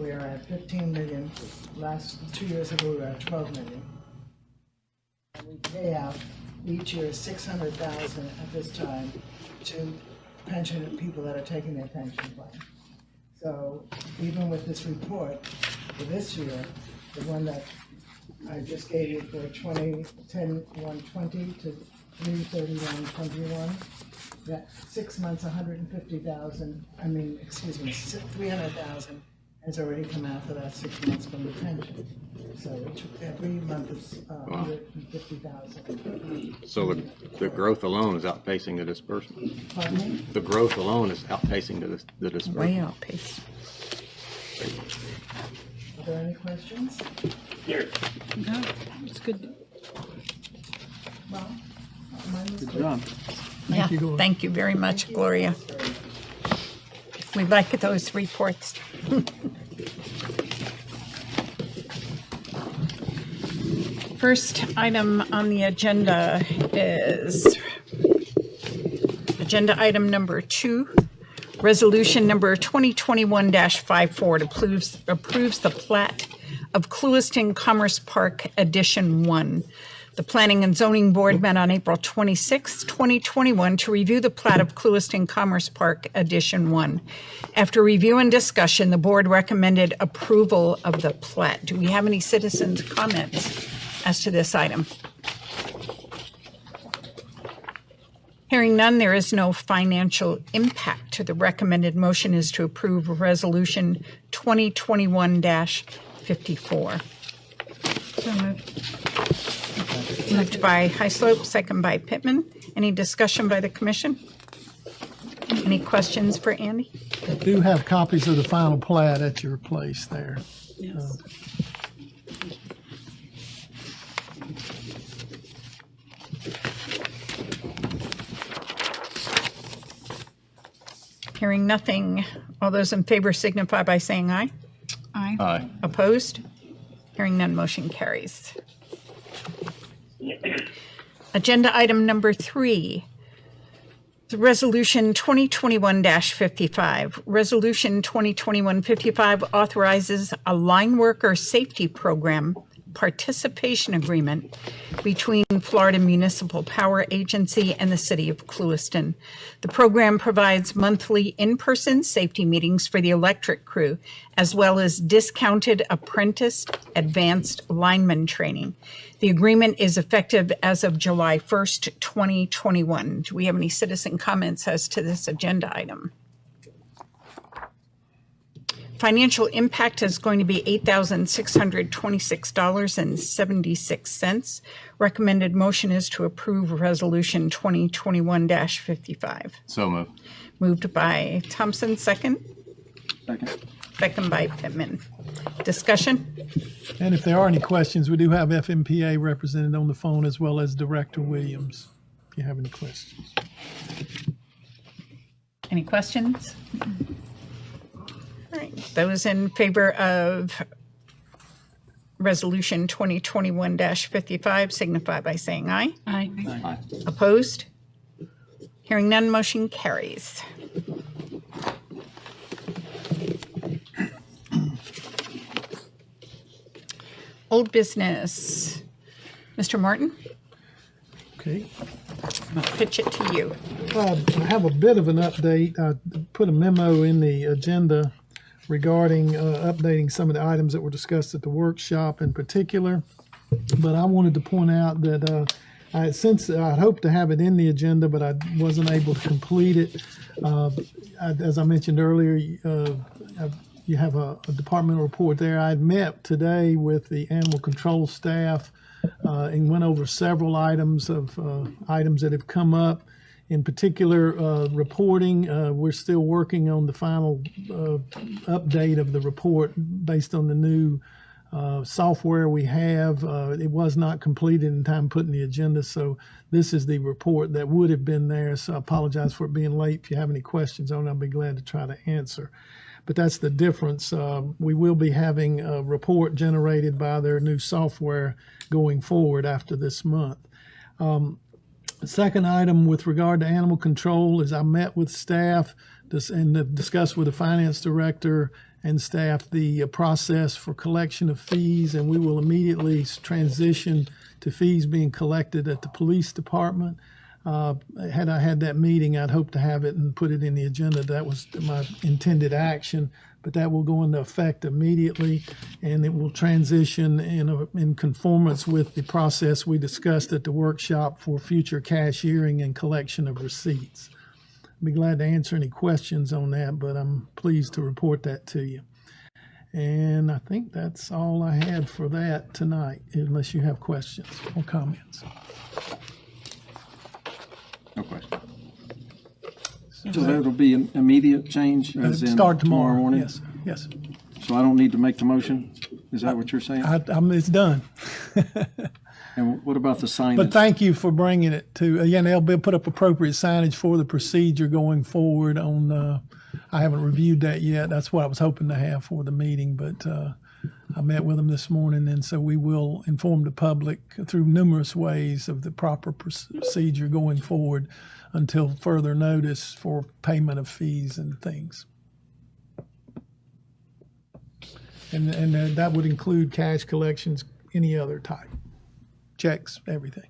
we're at 15 million. Last 2 years ago, we were at 12 million. And we pay out each year 600,000 at this time to pension people that are taking their pension plan. So even with this report for this year, the one that I just gave you for 10/1/20 to 3/31/21, that 6 months, 150,000, 300,000 has already come out for that 6 months from the pension. So every month is 150,000. So the growth alone is outpacing the disbursement. Pardon me? The growth alone is outpacing the disbursement. Way outpaced. Are there any questions? No, it's good. Well, mine was Good job. Yeah, Thank you, Gloria. thank you very much, Gloria. We like those reports. First item on the agenda is agenda item number 2, resolution number 2021-54 approves the plat of Clewiston Commerce Park Edition 1. The Planning and Zoning Board met on April 26, 2021 to review the plat of Clewiston Commerce Park Edition 1. After review and discussion, the board recommended approval of the plat. Do we have any citizens' comments as to this item? Hearing none, there is no financial impact. The recommended motion is to approve Resolution 2021-54. So moved. Moved by Highslope, second by Pittman. Any discussion by the commission? Any questions for Andy? I do have copies of the final plat at your place there. Yes. Hearing nothing, all those in favor signify by saying aye. Aye. Aye. Opposed? Hearing none, motion carries. Agenda item number 3, the Resolution 2021-55. Resolution 2021-55 authorizes a line worker safety program participation agreement between Florida Municipal Power Agency and the City of Clewiston. The program provides monthly in-person safety meetings for the electric crew, as well as discounted apprentice advanced lineman training. The agreement is effective as of July 1st, 2021. Do we have any citizen comments as to this agenda item? Financial impact is going to be $8,626.76. Recommended motion is to approve Resolution 2021-55. So moved. Moved by Thompson, second. Second. Second by Pittman. Discussion? And if there are any questions, we do have FMPA represented on the phone as well as Director Williams, if you have any questions. Any questions? All right. Those in favor of Resolution 2021-55 signify by saying aye. Aye. Aye. Opposed? Hearing none, motion carries. Old business. Mr. Martin, Okay. I'll pitch it to you. I have a bit of an update. I put a memo in the agenda regarding updating some of the items that were discussed at the workshop in particular. But I wanted to point out that since I hoped to have it in the agenda, but I wasn't able to complete it. As I mentioned earlier, you have a departmental report there. I had met today with the animal control staff and went over several items that have come up. In particular, reporting. We're still working on the final update of the report based on the new software we have. It was not completed in time put in the agenda, so this is the report that would have been there. So I apologize for it being late. If you have any questions on it, I'll be glad to try to answer. But that's the difference. We will be having a report generated by their new software going forward after this month. The second item with regard to animal control is I met with staff and discussed with the finance director and staff the process for collection of fees, and we will immediately transition to fees being collected at the police department. Had I had that meeting, I'd hope to have it and put it in the agenda. That was my intended action, but that will go into effect immediately, and it will transition in conformance with the process we discussed at the workshop for future cashiering and collection of receipts. I'd be glad to answer any questions on that, but I'm pleased to report that to you. And I think that's all I had for that tonight, unless you have questions or comments. No question. So that'll be an immediate change as in Start tomorrow morning? Yes, yes. So I don't need to make the motion? Is that what you're saying? It's done. And what about the signage? But thank you for bringing it to, again, they'll put up appropriate signage for the procedure going forward on, I haven't reviewed that yet. That's what I was hoping to have for the meeting, but I met with them this morning, and so we will inform the public through numerous ways of the proper procedure going forward until further notice for payment of fees and things. And that would include cash collections, any other type, checks, everything.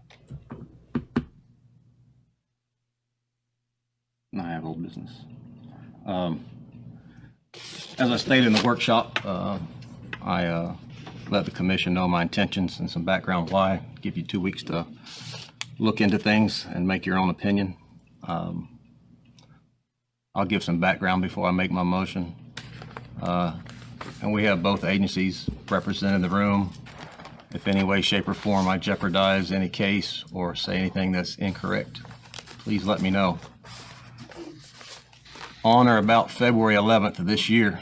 I have old business. As I stated in the workshop, I let the commission know my intentions and some background why. Give you 2 weeks to look into things and make your own opinion. I'll give some background before I make my motion. And we have both agencies represented in the room. If any way, shape, or form I jeopardize any case or say anything that's incorrect, please let me know. On or about February 11th of this year,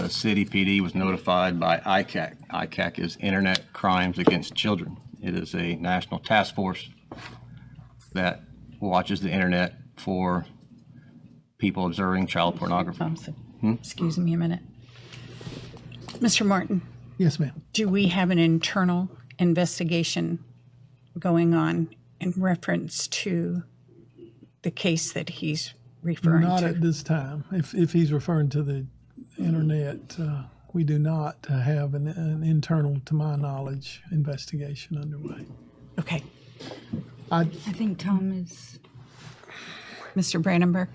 City PD was notified by ICAC. ICAC is Internet Crimes Against Children. It is a national task force that watches the internet for people observing child pornography. Thompson, excuse me a minute. Mr. Martin, Yes, ma'am. do we have an internal investigation going on in reference to the case that he's referring Not to? at this time. If he's referring to the internet, we do not have an internal, to my knowledge, investigation underway. Okay. I think Tom is. Mr. Brandenburg?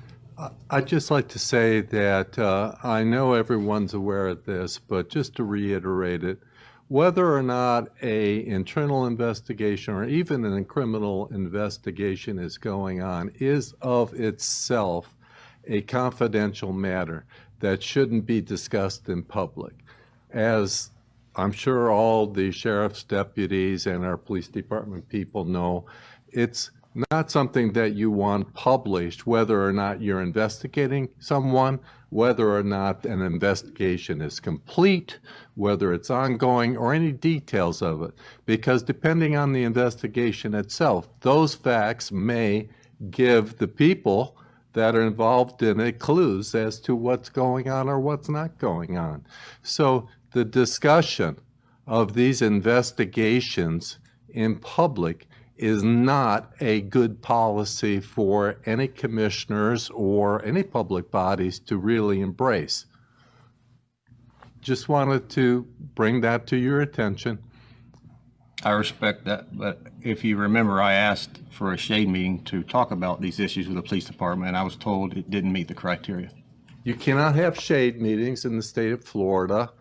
I'd just like to say that I know everyone's aware of this, but just to reiterate it, whether or not a internal investigation or even a criminal investigation is going on is of itself a confidential matter that shouldn't be discussed in public. As I'm sure all the sheriff's deputies and our police department people know, it's not something that you want published, whether or not you're investigating someone, whether or not an investigation is complete, whether it's ongoing, or any details of it. Because depending on the investigation itself, those facts may give the people that are involved in it clues as to what's going on or what's not going on. So the discussion of these investigations in public is not a good policy for any commissioners or any public bodies to really embrace. Just wanted to bring that to your attention. I respect that, but if you remember, I asked for a shade meeting to talk about these issues with the police department, and I was told it didn't meet the criteria. You cannot have shade meetings in the state of Florida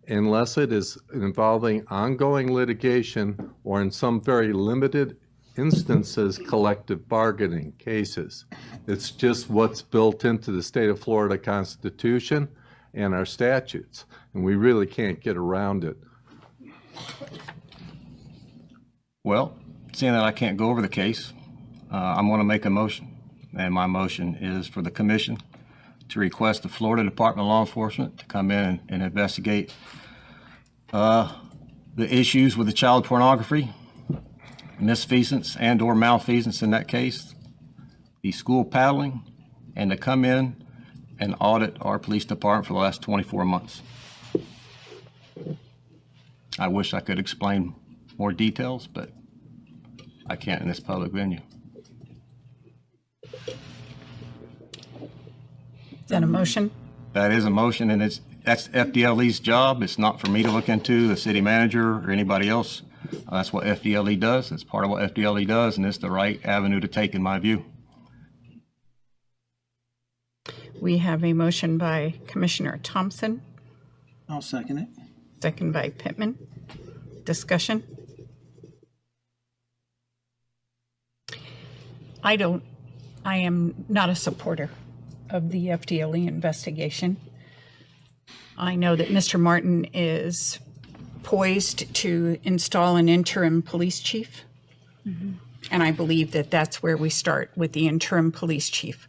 unless it is involving ongoing litigation or in some very limited instances, collective bargaining cases. It's just what's built into the state of Florida Constitution and our statutes, and we really can't get around it. Well, seeing that I can't go over the case, I'm going to make a motion, and my motion is for the commission to request the Florida Department of Law Enforcement to come in and investigate the issues with the child pornography, misfeasance and or malfeasance in that case, the school paddling, and to come in and audit our police department for the last 24 months. I wish I could explain more details, but I can't in this public venue. Is that a motion? That is a motion, and That's FDLE's job. It's not for me to look into, the city manager or anybody else. That's what FDLE does. It's part of what FDLE does, and it's the right avenue to take in my view. We have a motion by Commissioner Thompson, I'll second it. second by Pittman. Discussion? I am not a supporter of the FDLE investigation. I know that Mr. Martin is poised to install an interim police chief. And I believe that that's where we start, with the interim police chief.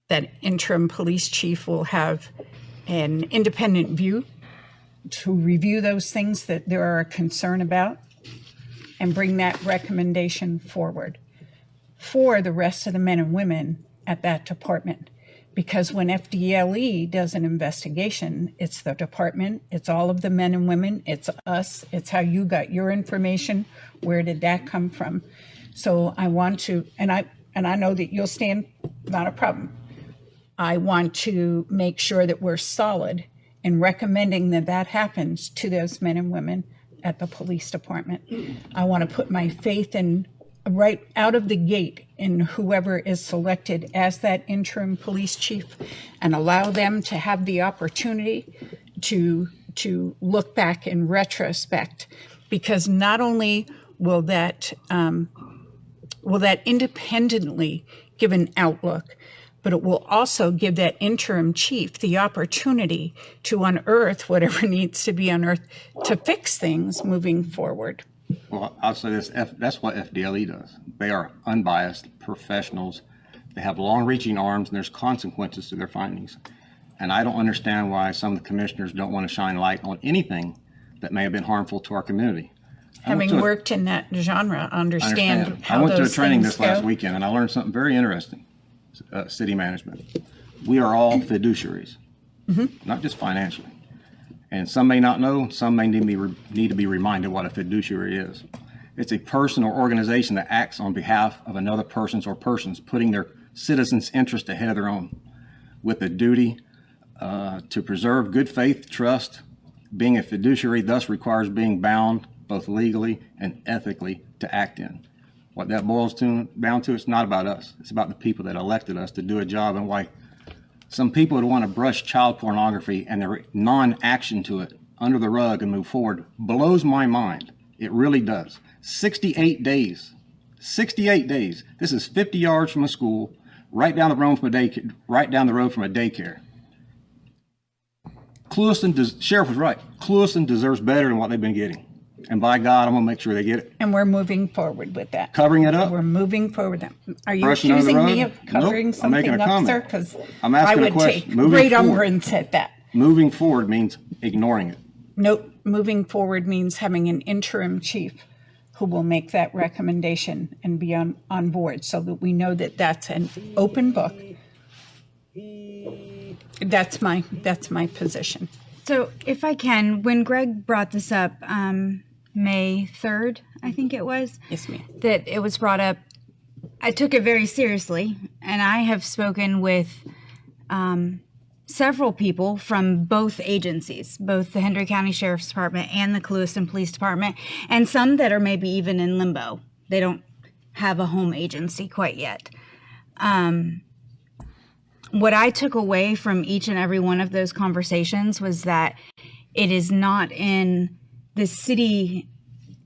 That interim police chief will have an independent view to review those things that there are a concern about and bring that recommendation forward for the rest of the men and women at that department. Because when FDLE does an investigation, it's the department, it's all of the men and women, it's us, it's how you got your information, where did that come from? So I want to, and I know that you'll stand, not a problem. I want to make sure that we're solid in recommending that that happens to those men and women at the police department. I want to put my faith in, right out of the gate, in whoever is selected as that interim police chief, and allow them to have the opportunity to look back in retrospect, because not only will that independently give an outlook, but it will also give that interim chief the opportunity to unearth whatever needs to be unearthed to fix things moving forward. Well, I'll say this, that's what FDLE does. They are unbiased professionals. They have long-reaching arms, and there's consequences to their findings. And I don't understand why some of the commissioners don't want to shine light on anything that may have been harmful to our community. Having worked in that genre, understand how I went to a those training things this last go. weekend, and I learned something very interesting. City management. We are all fiduciaries, not just financially. And some may not know, some may need to be reminded what a fiduciary is. It's a person or organization that acts on behalf of another person's or persons, putting their citizens' interest ahead of their own, with a duty to preserve good faith, trust. Being a fiduciary thus requires being bound both legally and ethically to act in. What that boils down to, it's not about us. It's about the people that elected us to do a job, and why some people would want to brush child pornography and their non-action to it under the rug and move forward blows my mind. It really does. 68 days. 68 days. This is 50 yards from a school, right down the road from a daycare. Clewiston, Sheriff was right. Clewiston deserves better than what they've been getting. And by God, I'm going to make sure they get it. And we're moving forward with that. Covering it up? We're moving forward. Are you Brushing under the accusing me rug? of covering Nope, I'm making something a up, comment. sir? Because I'm I asking a would question. take Moving great forward. umbrance at that. Moving forward means ignoring it. Nope, moving forward means having an interim chief who will make that recommendation and be on board, so that we know that that's an open book. That's my position. So if I can, when Greg brought this up, May 3rd, I think it was, Yes, ma'am. that it was brought up, I took it very seriously, and I have spoken with several people from both agencies, both the Hendry County Sheriff's Department and the Clewiston Police Department, and some that are maybe even in limbo. They don't have a home agency quite yet. What I took away from each and every one of those conversations was that it is not in the city,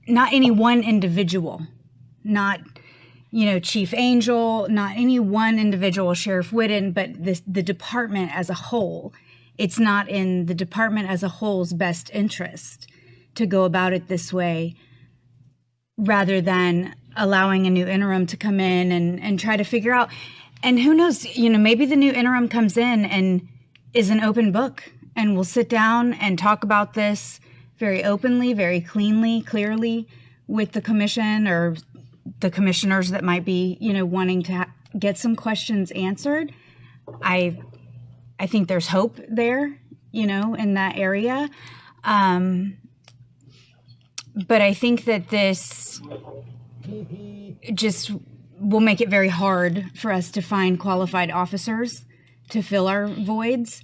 not any one individual, not, Chief Angel, not any one individual, Sheriff Whitten, but the department as a whole. It's not in the department as a whole's best interest to go about it this way, rather than allowing a new interim to come in and try to figure out. And who knows, maybe the new interim comes in and is an open book, and we'll sit down and talk about this very openly, very clearly with the commission or the commissioners that might be, wanting to get some questions answered. I think there's hope there, in that area. But I think that this just will make it very hard for us to find qualified officers to fill our voids,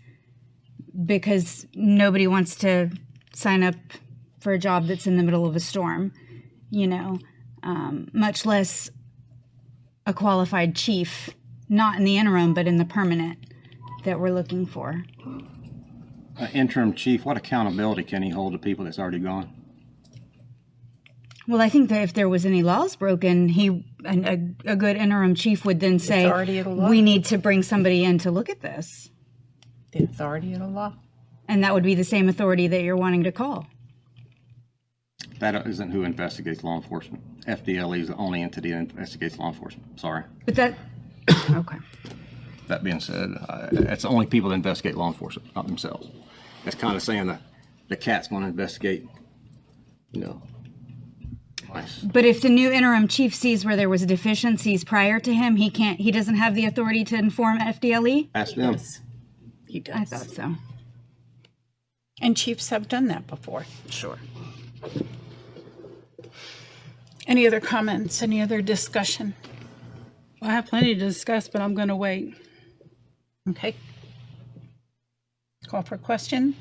because nobody wants to sign up for a job that's in the middle of a storm, much less a qualified chief, not in the interim, but in the permanent that we're looking for. Interim chief, what accountability can he hold to people that's already gone? Well, I think that if there was any laws broken, a good interim chief would then say, Authority of the law. we need to bring somebody in to look at this. The authority of the law. And that would be the same authority that you're wanting to call. That isn't who investigates law enforcement. FDLE is the only entity that investigates law enforcement. Sorry. But that, okay. That being said, it's the only people that investigate law enforcement, not themselves. That's kind of saying that the cat's going to investigate, mice. But if the new interim chief sees where there was deficiencies prior to him, he doesn't have the authority to inform FDLE? Ask them. He does. I thought so. And chiefs have done that before. Sure. Any other comments? Any other discussion? I have plenty to discuss, but I'm going to wait. Okay. Call for question.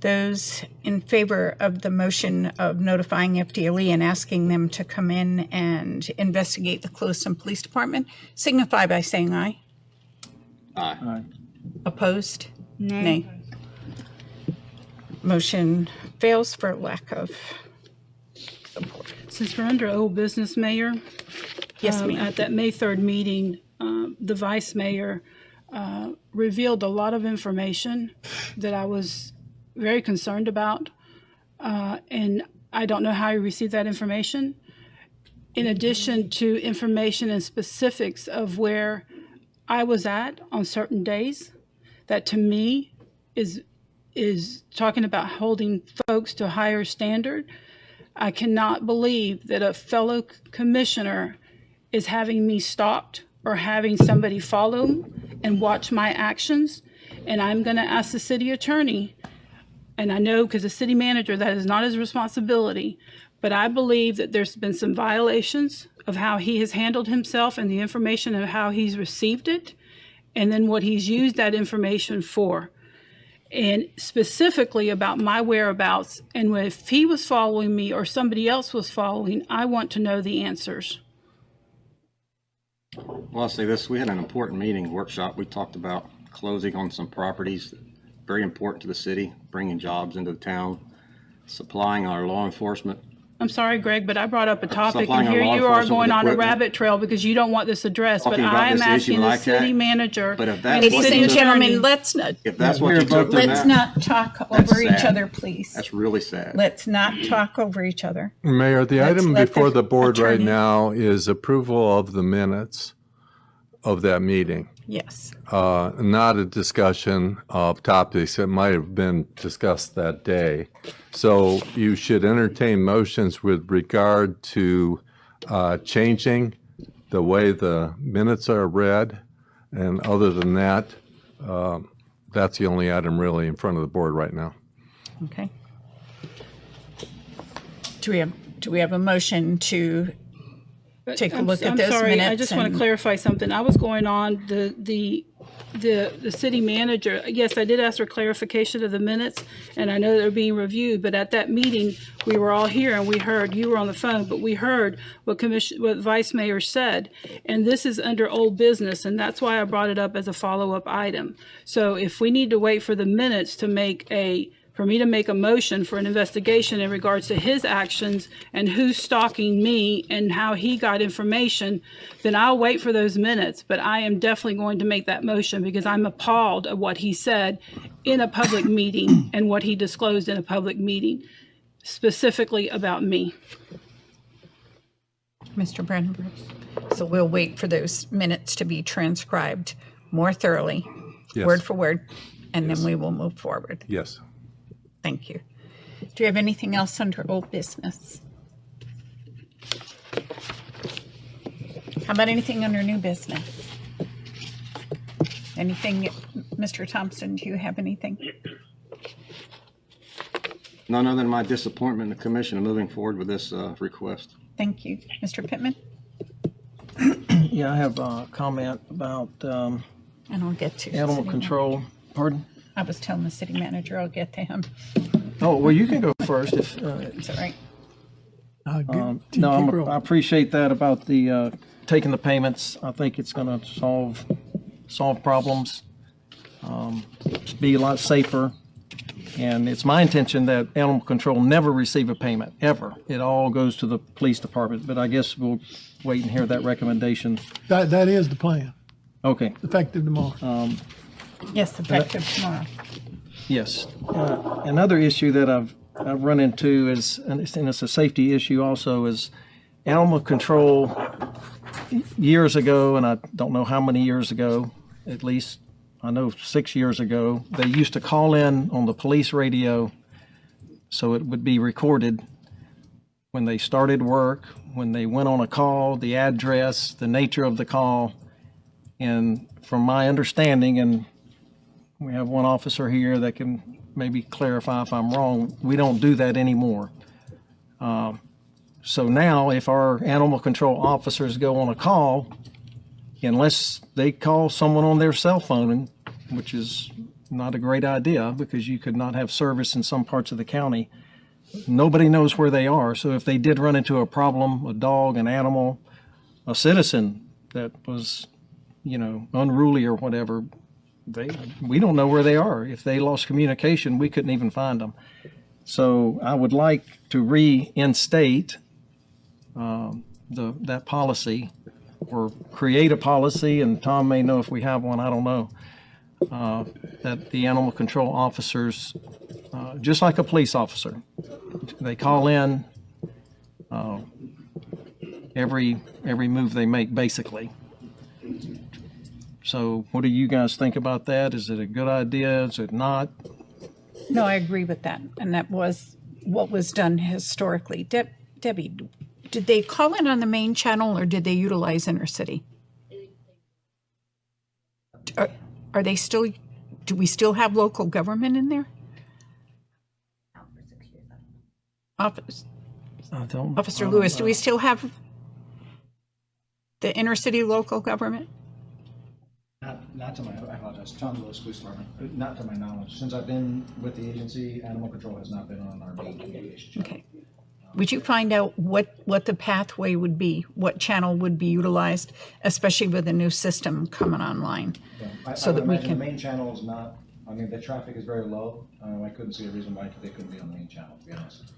Those in favor of the motion of notifying FDLE and asking them to come in and investigate the Clewiston Police Department signify by saying aye. Aye. Opposed? Nay. Motion fails for lack of support. Since we're under old business, Mayor, Yes, ma'am. at that May 3rd meeting, the Vice Mayor revealed a lot of information that I was very concerned about, and I don't know how he received that information. In addition to information and specifics of where I was at on certain days, that to me is talking about holding folks to a higher standard. I cannot believe that a fellow commissioner is having me stopped or having somebody follow and watch my actions. And I'm going to ask the city attorney, and I know because the city manager, that is not his responsibility, but I believe that there's been some violations of how he has handled himself and the information of how he's received it, and then what he's used that information for. And specifically about my whereabouts, and if he was following me or somebody else was following, I want to know the answers. Well, I'll say this. We had an important meeting, workshop. We talked about closing on some properties, very important to the city, bringing jobs into the town, supplying our law enforcement. I'm sorry, Greg, but I brought up a topic, Supplying and our here law you are enforcement going with on a equipment. rabbit trail because you don't want this addressed. But Talking about I'm this issue asking the like that. city manager But if and that's the what Ladies city you and took- gentlemen, attorney. let's not, If that's what you took from let's that, not talk That's over each sad. other, please. that's really sad. Let's not talk over each other. Mayor, the Let's item let before the the board right attorney- now is approval of the minutes of that meeting, Yes. not a discussion of topics that might have been discussed that day. So you should entertain motions with regard to changing the way the minutes are read. And other than that, that's the only item really in front of the board right now. Okay. Do we have a motion to take a look at I'm those sorry, minutes? I just want to and- clarify something. I was going on the city manager. Yes, I did ask for clarification of the minutes, and I know they're being reviewed. But at that meeting, we were all here, and we heard, you were on the phone, but we heard what Vice Mayor said. And this is under old business, and that's why I brought it up as a follow-up item. So if we need to wait for the minutes to for me to make a motion for an investigation in regards to his actions and who's stalking me and how he got information, then I'll wait for those minutes. But I am definitely going to make that motion because I'm appalled at what he said in a public meeting and what he disclosed in a public meeting, specifically about me. Mr. Brandenburg. So we'll wait for those minutes to be transcribed more thoroughly, Yes. word for word, and then we will move forward. Yes. Thank you. Do you have anything else under old business? How about anything under new business? Anything, Mr. Thompson, do you have anything? None other than my disappointment in the commission of moving forward with this request. Thank you. Mr. Pittman? Yeah, I have a comment about And I'll get to animal city control. Pardon? I was telling the city manager I'll get to him. Oh, well, you can go first if, Is that right? no, Keep rolling. I appreciate that about the, taking the payments. I think it's gonna solve problems, be a lot safer. And it's my intention that animal control never receive a payment, ever. It all goes to the police department, but I guess we'll wait and hear that recommendation. That is the plan, Okay, effective tomorrow. Yes, effective tomorrow. yes. Another issue that I've run into is, and it's a safety issue also, is animal control years ago, and I don't know how many years ago, at least I know 6 years ago, they used to call in on the police radio so it would be recorded when they started work, when they went on a call, the address, the nature of the call. And from my understanding, and we have one officer here that can maybe clarify if I'm wrong, we don't do that anymore. So now if our animal control officers go on a call, unless they call someone on their cell phone, which is not a great idea because you could not have service in some parts of the county, nobody knows where they are. So if they did run into a problem, a dog, an animal, a citizen that was, unruly or whatever, we don't know where they are. If they lost communication, we couldn't even find them. So I would like to reinstate that policy, or create a policy, and Tom may know if we have one, I don't know, that the animal control officers, just like a police officer, they call in every move they make, basically. So what do you guys think about that? Is it a good idea? Is it not? No, I agree with that. And that was what was done historically. Debbie, did they call in on the main channel or did they utilize intercity? Are they still, do we still have local government in there? Officer Lewis, do we still have the intercity local government? Not to my, I apologize, Tom Lewis, Police Department, not to my knowledge. Since I've been with the agency, animal control has not been on our main communication channel. Okay. Would you find out what the pathway would be, what channel would be utilized, especially with a new system coming online? Yeah. So I would that we imagine can- the main channel is not, the traffic is very low. I couldn't see a reason why they couldn't be on the main channel, to be honest.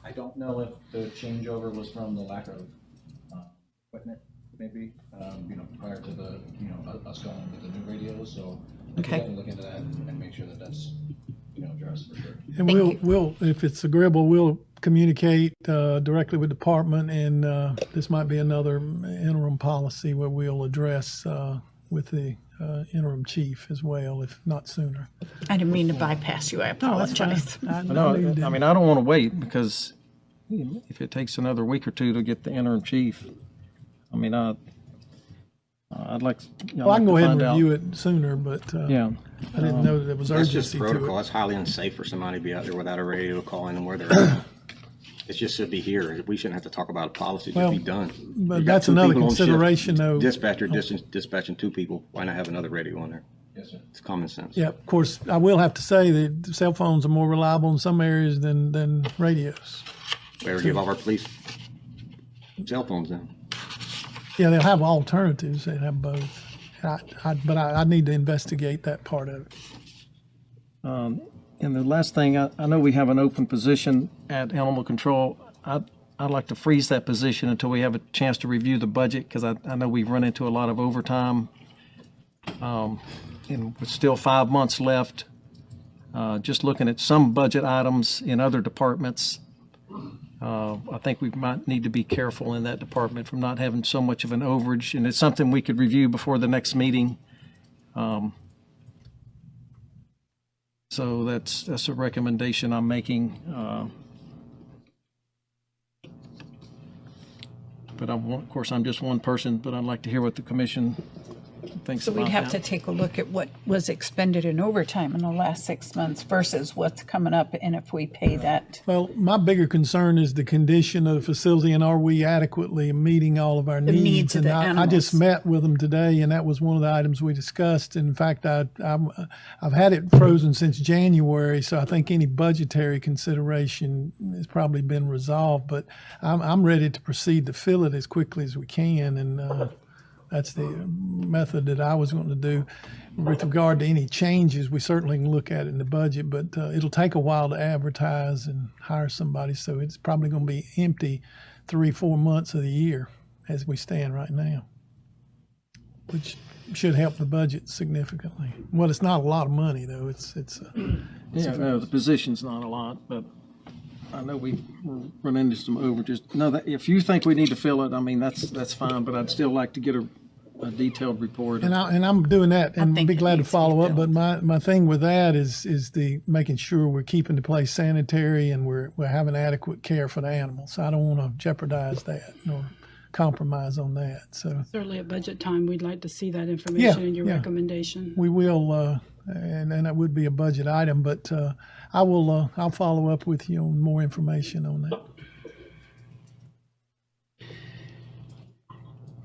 I don't know if the changeover was from the lack of equipment, maybe, prior to the, us going with the new radios, so we can Okay. definitely look into that and make sure that that's, addressed for sure. And we'll, if it's agreeable, we'll communicate directly with department, and this might be another interim policy where we'll address with the interim chief as well, if not sooner. I didn't mean to bypass you, I apologize. No, I don't want to wait, because if it takes another week or two to get the interim chief, I'd like. Well, I can go ahead and review it sooner, but Yeah. I didn't know that there was That's just urgency to protocol. it. It's highly unsafe for somebody to be out there without a radio calling them where they're at. It just should be here. We shouldn't have to talk about a policy. Just be done. But You got that's two another people on shift. consideration, though. Dispatcher dispatching two people. Why not have another radio on there? Yes, sir. It's common sense. Yeah, of course, I will have to say that cell phones are more reliable in some areas than radios. Better give all our police cell phones then. Yeah, they'll have alternatives. They have both. But I need to investigate that part of it. And the last thing, I know we have an open position at Animal Control. I'd like to freeze that position until we have a chance to review the budget, because I know we've run into a lot of overtime. And with still 5 months left, just looking at some budget items in other departments, I think we might need to be careful in that department from not having so much of an overage. And it's something we could review before the next meeting. So that's a recommendation I'm making. But of course, I'm just one person, but I'd like to hear what the commission thinks So about we'd have to that. take a look at what was expended in overtime in the last 6 months versus what's coming up and if we pay that. Well, my bigger concern is the condition of the facility and are we adequately meeting all of our needs? needs of And the I just animals. met with them today, and that was one of the items we discussed. In fact, I've had it frozen since January, so I think any budgetary consideration has probably been resolved. But I'm ready to proceed to fill it as quickly as we can, and that's the method that I was going to do. With regard to any changes, we certainly can look at it in the budget, but it'll take a while to advertise and hire somebody, so it's probably going to be empty 3-4 months of the year as we stand right now, which should help the budget significantly. Well, it's not a lot of money, though. Yeah, no, the position's not a lot, but I know we run into some overages. No, that, if you think we need to fill it, I mean, that's fine, but I'd still like to get a detailed report. And I'm doing that, and I'll think be it glad to needs to be follow up. filled. But my thing with that is the making sure we're keeping the place sanitary and we're having adequate care for the animals. I don't want to jeopardize that nor compromise on that. So Certainly at budget time, we'd like to see that information in your yeah. recommendation. we will, and that would be a budget item. But I'll follow up with you on more information on that.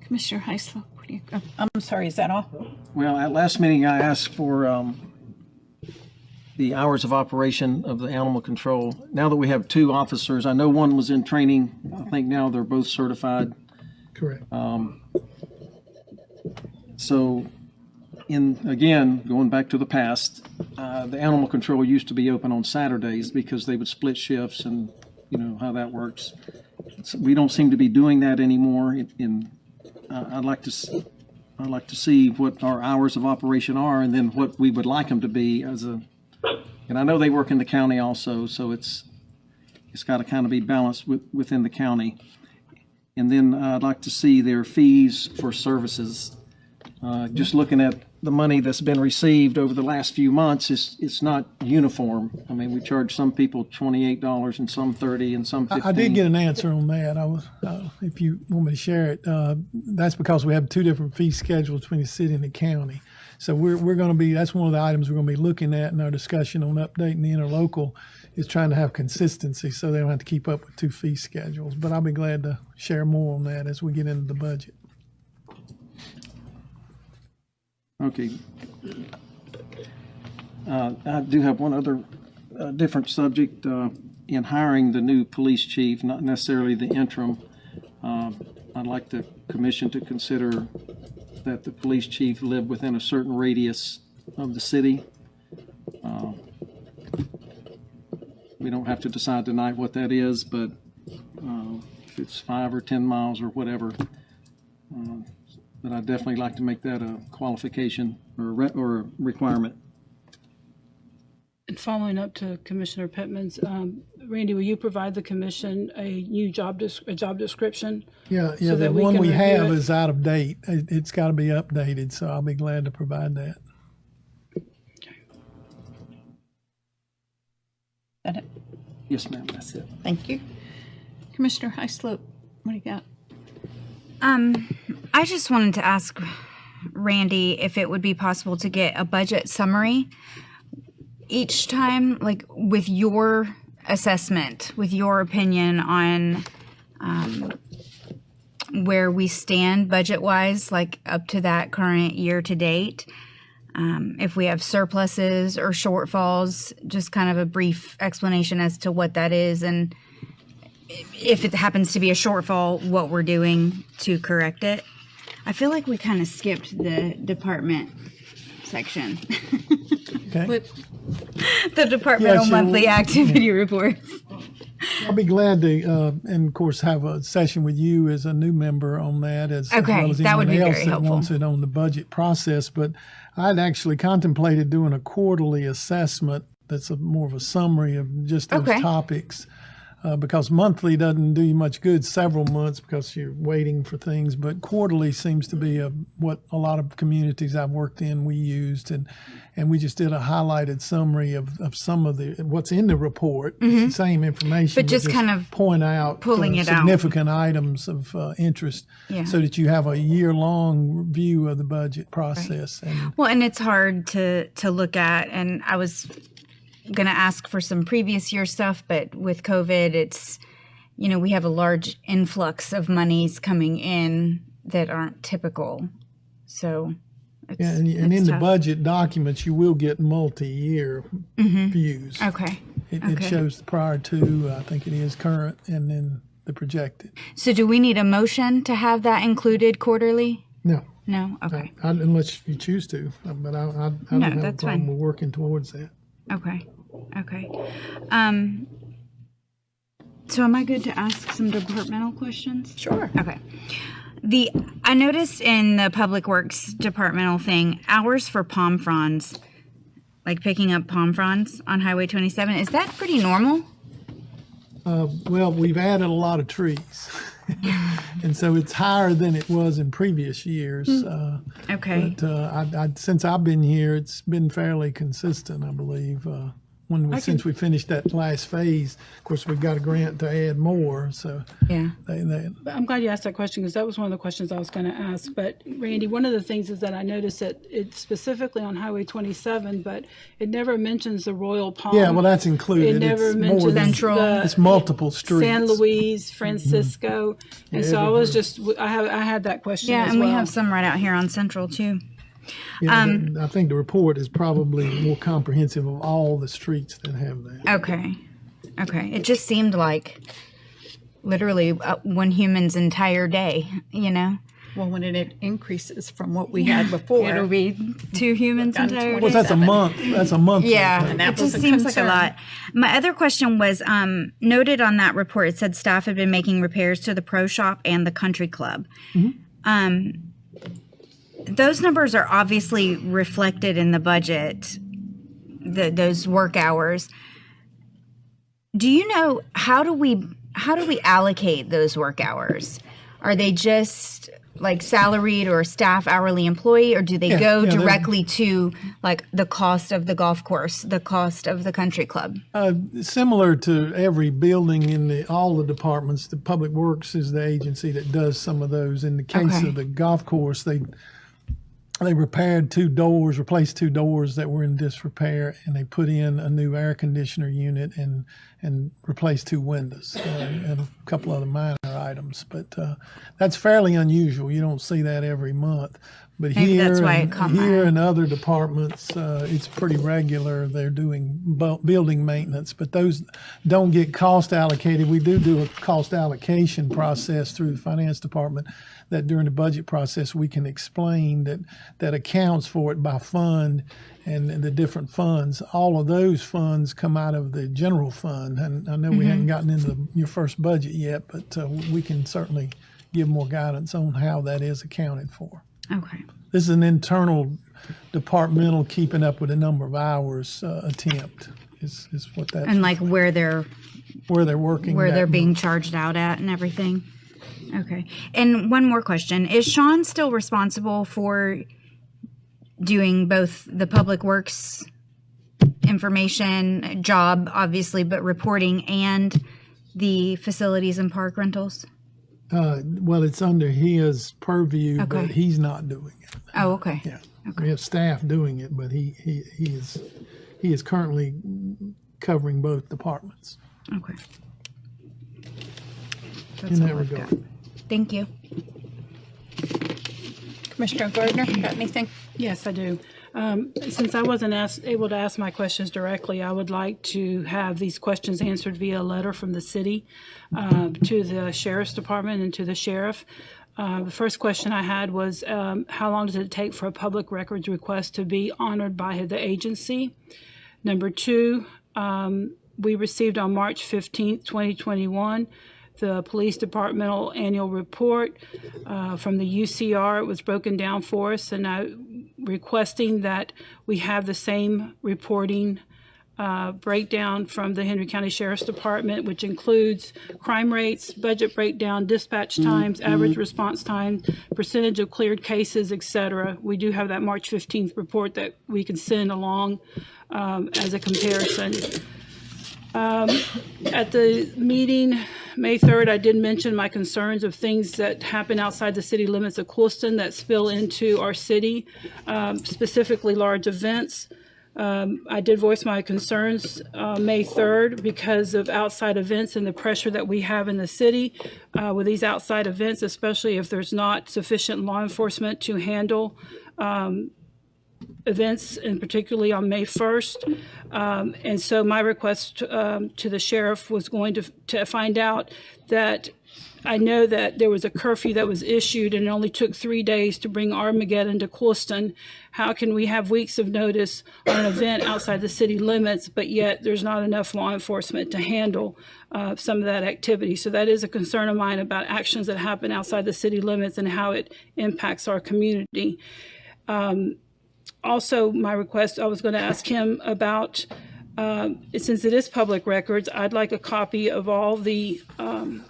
Commissioner Heisler, what do you, I'm sorry, is that all? Well, at last meeting, I asked for the hours of operation of the animal control. Now that we have 2 officers, I know one was in training. I think now they're both certified. Correct. So, again, going back to the past, the animal control used to be open on Saturdays because they would split shifts, and you know how that works. So we don't seem to be doing that anymore. I'd like to see what our hours of operation are, and then what we would like them to be and I know they work in the county also, so it's got to kind of be balanced within the county. And then I'd like to see their fees for services. Just looking at the money that's been received over the last few months, it's not uniform. I mean, we charge some people $28 and some $30 and some $15. I did get an answer on that. If you want me to share it, that's because we have 2 different fee schedules between the city and the county. So we're going to be, that's one of the items we're going to be looking at in our discussion on updating the interlocal, is trying to have consistency so they don't have to keep up with 2 fee schedules. But I'll be glad to share more on that as we get into the budget. Okay. I do have one other different subject. In hiring the new police chief, not necessarily the interim, I'd like the commission to consider that the police chief live within a certain radius of the city. We don't have to decide tonight what that is, but if it's 5 or 10 miles or whatever, but I'd definitely like to make that a qualification or a requirement. And following up to Commissioner Pittman's, Randy, will you provide the commission a new job description? Yeah, So the that we one can we review have it? is out of date. It's got to be updated, so I'll be glad to provide that. That it? Yes, ma'am, that's it. Thank you. Commissioner Heisler, what do you got? I just wanted to ask Randy if it would be possible to get a budget summary each time, like with your assessment, with your opinion on where we stand budget-wise, like up to that current year to date. If we have surpluses or shortfalls, just kind of a brief explanation as to what that is, and if it happens to be a shortfall, what we're doing to correct it. I feel like we kind of skipped the department section. Okay. The departmental Yeah, monthly activity reports. I'll be glad to, and of course, have a session with you as a new member on that, as Okay, well as that would anyone be else very that helpful. wants it on the budget process. But I'd actually contemplated doing a quarterly assessment that's more of a summary of just those Okay. topics. because monthly doesn't do you much good several months because you're waiting for things, but quarterly seems to be what a lot of communities I've worked in we used, and we just did a highlighted summary of some of what's in the report. It's the same information, But just kind of point out pulling it out. significant items of interest, Yeah. so that you have a year-long view of the budget process. And Well, and it's hard to look at, and I was going to ask for some previous year stuff, but with COVID, it's, we have a large influx of monies coming in that aren't typical. So it's, yeah, and in it's the tough. budget documents, you will get multi-year views. Okay. It Okay. shows the prior to, I think it is current, and then the projected. So do we need a motion to have that included quarterly? No, No? Okay. unless you choose to, but I don't No, have a that's problem fine. with working towards that. Okay. Okay. So am I good to ask some departmental questions? Sure. Okay. I noticed in the Public Works departmental thing, hours for palm fronds, like picking up palm fronds on Highway 27. Is that pretty normal? Well, we've added a lot of trees, and so it's higher than it was in previous years. Okay. But since I've been here, it's been fairly consistent, I believe. Since we finished that last phase, of course, we got a grant to add more. So Yeah. But I'm glad you asked that question because that was one of the questions I was going to ask. But Randy, one of the things is that I noticed that it's specifically on Highway 27, but it never mentions the Royal Palm. yeah, well, that's included. It never it's more mentions than, Central. it's multiple streets. San Luis, Francisco, and so I was just I had that question. Yeah, as and well. we have some right out here on Central too. Yeah, I think the report is probably more comprehensive of all the streets that have that. Okay. Okay. It just seemed like literally one human's entire day, Well, when it increases from what we had before. It'll be two humans' Look on entire 20. day. Well, that's a month. That's a month. Yeah, And that it was just a seems like concern. a lot. My other question was noted on that report. It said staff had been making repairs to the pro shop and the country club. Those numbers are obviously reflected in the budget. Those work hours. Do you know how do we allocate those work hours? Are they just like salaried or staff hourly employee, or do they go they're- directly to like the cost of the golf course, the cost of the country club? Similar to every building in all the departments, the Public Works is the agency that does some of those. In the case Okay. of the golf course, they repaired replaced two doors that were in disrepair, and they put in a new air conditioner unit and replaced two windows and a couple other minor items. But that's fairly unusual. You don't see that every month. But Maybe here, that's why it caught my here eye. and other departments, it's pretty regular. They're doing building maintenance, but those don't get cost allocated. We do a cost allocation process through the finance department that during the budget process we can explain that accounts for it by fund and the different funds. All of those funds come out of the general fund. And I know we haven't gotten into your first budget yet, but we can certainly give more guidance on how that is accounted for. Okay. This is an internal departmental keeping up with the number of hours attempt is what that's And like where they're working. where that they're being month. charged out at and everything. Okay. And one more question. Is Sean still responsible for doing both the Public Works information job, obviously, but reporting and the facilities and park rentals? Well, it's under his purview, Okay. but he's not doing it. Oh, okay. Yeah, we have staff doing it, but he is currently covering both departments Okay. in that regard. Thank you. Commissioner Gardner, got anything? Yes, I do. Since I wasn't able to ask my questions directly, I would like to have these questions answered via a letter from the city to the sheriff's department and to the sheriff. The first question I had was, how long does it take for a public records request to be honored by the agency? Number two, we received on March 15th, 2021, the police departmental annual report from the UCR. It was broken down for us, and I requesting that we have the same reporting breakdown from the Henry County Sheriff's Department, which includes crime rates, budget breakdown, dispatch times, average response time, percentage of cleared cases, et cetera. We do have that March 15th report that we can send along as a comparison. At the meeting, May 3rd, I did mention my concerns of things that happen outside the city limits of Clewiston that spill into our city, specifically large events. I did voice my concerns May 3rd because of outside events and the pressure that we have in the city with these outside events, especially if there's not sufficient law enforcement to handle events, and particularly on May 1st. And so my request to the sheriff was going to find out that I know that there was a curfew that was issued and it only took 3 days to bring Armageddon to Clewiston. How can we have weeks of notice on an event outside the city limits, but yet there's not enough law enforcement to handle some of that activity? So that is a concern of mine about actions that happen outside the city limits and how it impacts our community. Also, my request, I was going to ask him about, since it is public records, I'd like a copy of all the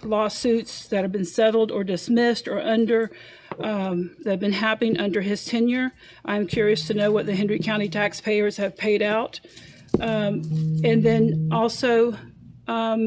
lawsuits that have been settled or dismissed or under that have been happening under his tenure. I'm curious to know what the Hendry County taxpayers have paid out. And then also,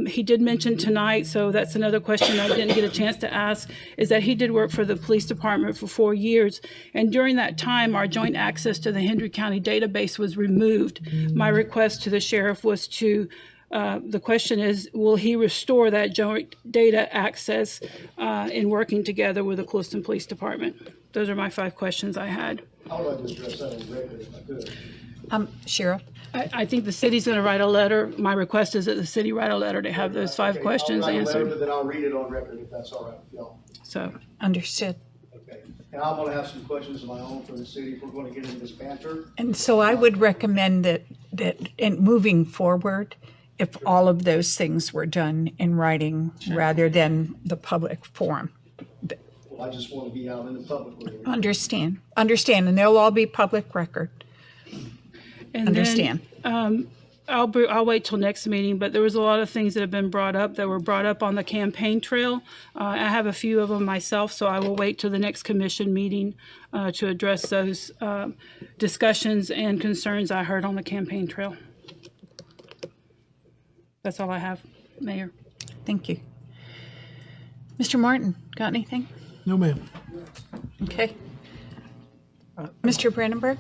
he did mention tonight, so that's another question I didn't get a chance to ask, is that he did work for the police department for 4 years. And during that time, our joint access to the Hendry County database was removed. My request to the sheriff was to, the question is, will he restore that joint data access in working together with the Clewiston Police Department? Those are my 5 questions I had. I would like to address that on record if I could. Sheriff? I think the city's going to write a letter. My request is that the city write a letter to have those 5 questions I'll write a letter, answered. but then I'll read it on record if that's all right with y'all. So, Understood. Okay. And I'm going to have some questions of my own for the city if we're going to get into this banter. And so I would recommend that in moving forward, if all of those things were done in writing rather than the public forum. Well, I just want to be out in the public with it. Understand, and they'll all be public record. and Understand. then I'll wait till next meeting, but there was a lot of things that have been brought up that were brought up on the campaign trail. I have a few of them myself, so I will wait till the next commission meeting to address those discussions and concerns I heard on the campaign trail. That's all I have, Mayor. Thank you. Mr. Martin, got anything? No, ma'am. Okay. Mr. Brandenburg?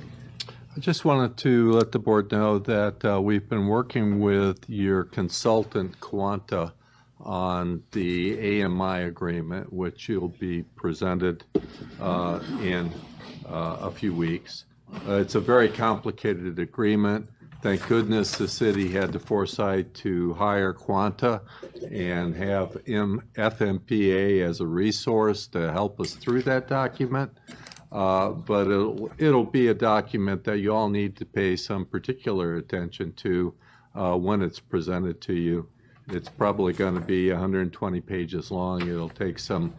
I just wanted to let the board know that we've been working with your consultant, Quanta, on the AMI agreement, which will be presented in a few weeks. It's a very complicated agreement. Thank goodness the city had the foresight to hire Quanta and have FMPA as a resource to help us through that document. But it'll be a document that you all need to pay some particular attention to when it's presented to you. It's probably going to be 120 pages long. It'll take some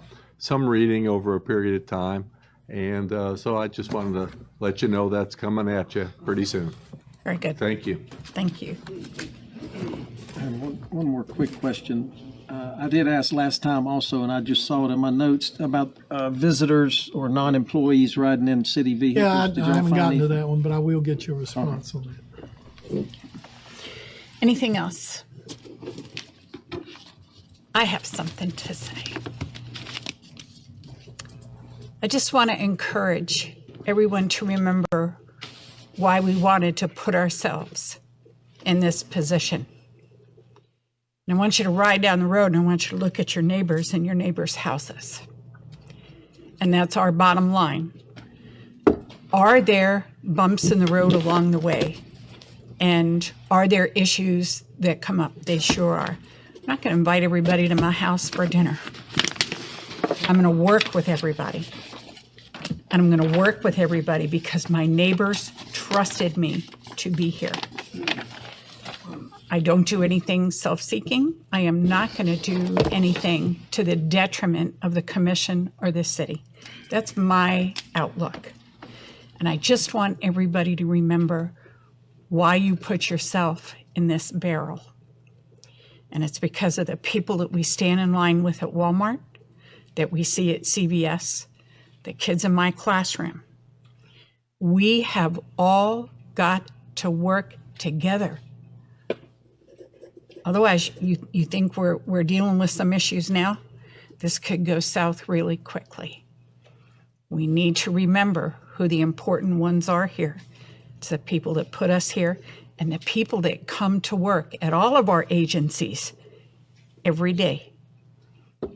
reading over a period of time. And so I just wanted to let you know that's coming at you pretty soon. Very good. Thank you. Thank you. And one more quick question. I did ask last time also, and I just saw it in my notes, about visitors or non-employees riding in city vehicles. Yeah, Did I y'all haven't find gotten to anything? that one, but I will get your response on that. Anything else? I have something to say. I just want to encourage everyone to remember why we wanted to put ourselves in this position. And I want you to ride down the road and I want you to look at your neighbors and your neighbors' houses. And that's our bottom line. Are there bumps in the road along the way? And are there issues that come up? They sure are. I'm not going to invite everybody to my house for dinner. I'm going to work with everybody. And I'm going to work with everybody because my neighbors trusted me to be here. I don't do anything self-seeking. I am not going to do anything to the detriment of the commission or the city. That's my outlook. And I just want everybody to remember why you put yourself in this barrel. And it's because of the people that we stand in line with at Walmart, that we see at CVS, the kids in my classroom. We have all got to work together. Otherwise, you think we're dealing with some issues now? This could go south really quickly. We need to remember who the important ones are here. It's the people that put us here and the people that come to work at all of our agencies every day.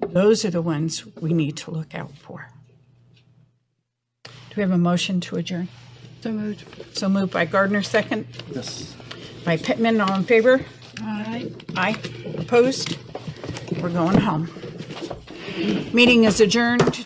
Those are the ones we need to look out for. Do we have a motion to adjourn? So moved. So moved by Gardner, second. Yes. By Pittman, all in favor? Aye. Aye. Opposed? We're going home. Meeting is adjourned